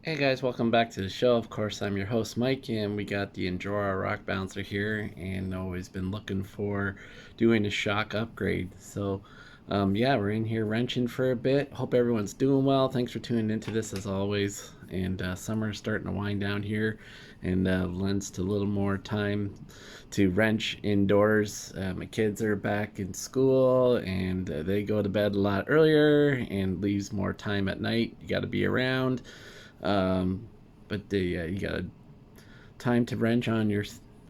Hey guys, welcome back to the show. Of course, I'm your host Mike, and we got the INJORA rock bouncer here, and always been looking for doing a shock upgrade. Yeah, we're in here wrenching for a bit. Hope everyone's doing well. Thanks for tuning into this as always. And summer's starting to wind down here, and lends to a little more time to wrench indoors. My kids are back in school, and they go to bed a lot earlier, and leaves more time at night. You got to be around. Um, but you got time to wrench on your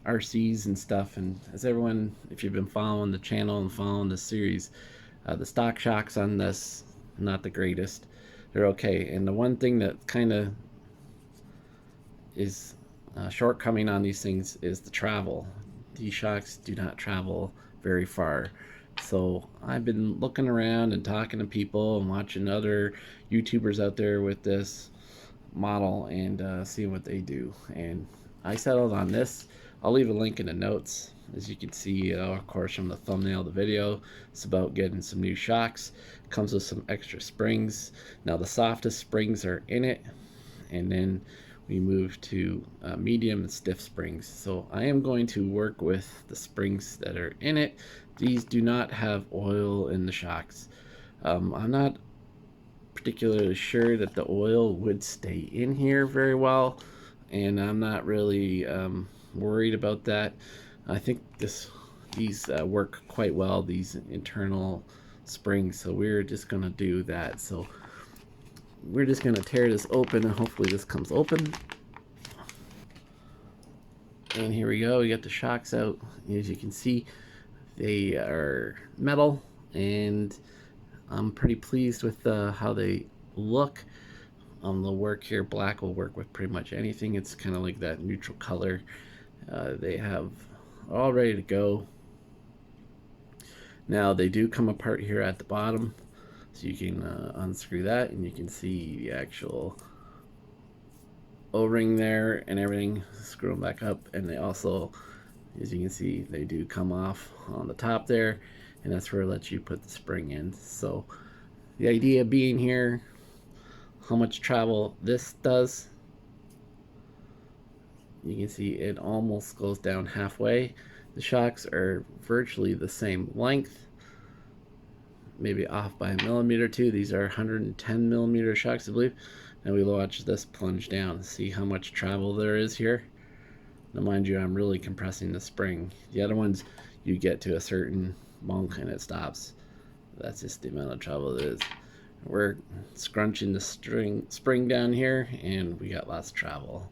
RCs and stuff. And as everyone, if you've been following the channel and following the series, the stock shocks on this not the greatest. They're okay. And the one thing that kind of is shortcoming on these things is the travel. These shocks do not travel very far. So I've been looking around and talking to people and watching other YouTubers out there with this model and see what they do. And I settled on this. I'll leave a link in the notes. As you can see, of course, from the thumbnail of the video, it's about getting some new shocks. It comes with some extra springs. Now the softest springs are in it, and then we move to medium and stiff springs. So I am going to work with the springs that are in it. These do not have oil in the shocks. I'm not particularly sure that the oil would stay in here very well, and I'm not really worried about that. I think these work quite well, these internal springs, so we're just gonna do that. So we're just gonna tear this open, and hopefully this comes open. And here we go, we got the shocks out. As you can see, they are metal, and I'm pretty pleased with how they look. The work here, black will work with pretty much anything. It's kind of like that neutral color. They have all ready to go. Now they do come apart here at the bottom, so you can unscrew that, and you can see the actual O-ring there and everything. Screw them back up, and they also, as you can see, they do come off on the top there, and that's where it lets you put the spring in. So the idea being here, how much travel this does, you can see it almost goes down halfway. The shocks are virtually the same length, maybe off by a millimeter or two. These are 110 millimeter shocks, I believe. And we watch this plunge down, see how much travel there is here. Now mind you, I'm really compressing the spring. The other ones, you get to a certain monk and it stops. That's just the amount of travel it is. We're scrunching the spring down here, and we got lots of travel.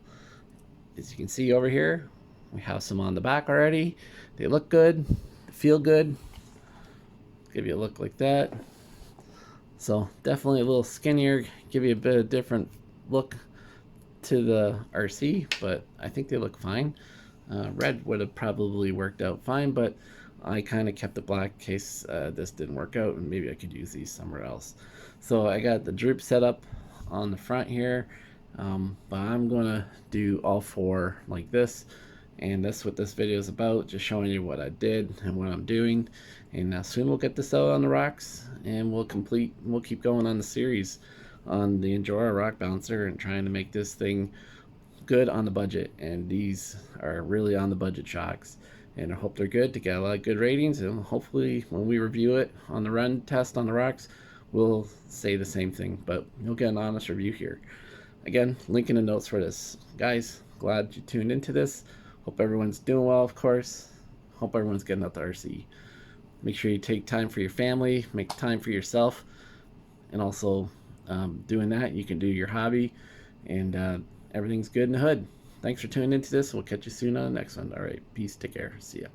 As you can see over here, we have some on the back already. They look good, feel good. Give you a look like that. So definitely a little skinnier, give you a bit of different look to the RC, but I think they look fine. Red would have probably worked out fine, but I kind of kept the black in case this didn't work out, and maybe I could use these somewhere else. So I got the droop set up on the front here, but I'm gonna do all four like this, and that's what this video is about, just showing you what I did and what I'm doing. And soon we'll get this out on the rocks, and we'll keep going on the series on the INJORA rock bouncer and trying to make this thing good on the budget. And these are really on the budget shocks, and I hope they're good to get a lot of good ratings, and hopefully when we review it on the run test on the rocks, we'll say the same thing, but you'll get an honest review here. Again, link in the notes for this. Guys, glad you tuned into this. Hope everyone's doing well, of course. Hope everyone's getting out the RC. Make sure you take time for your family, make time for yourself, and also doing that, you can do your hobby, and everything's good in the hood. Thanks for tuning into this. We'll catch you soon on the next one. All right, peace, take care, see ya.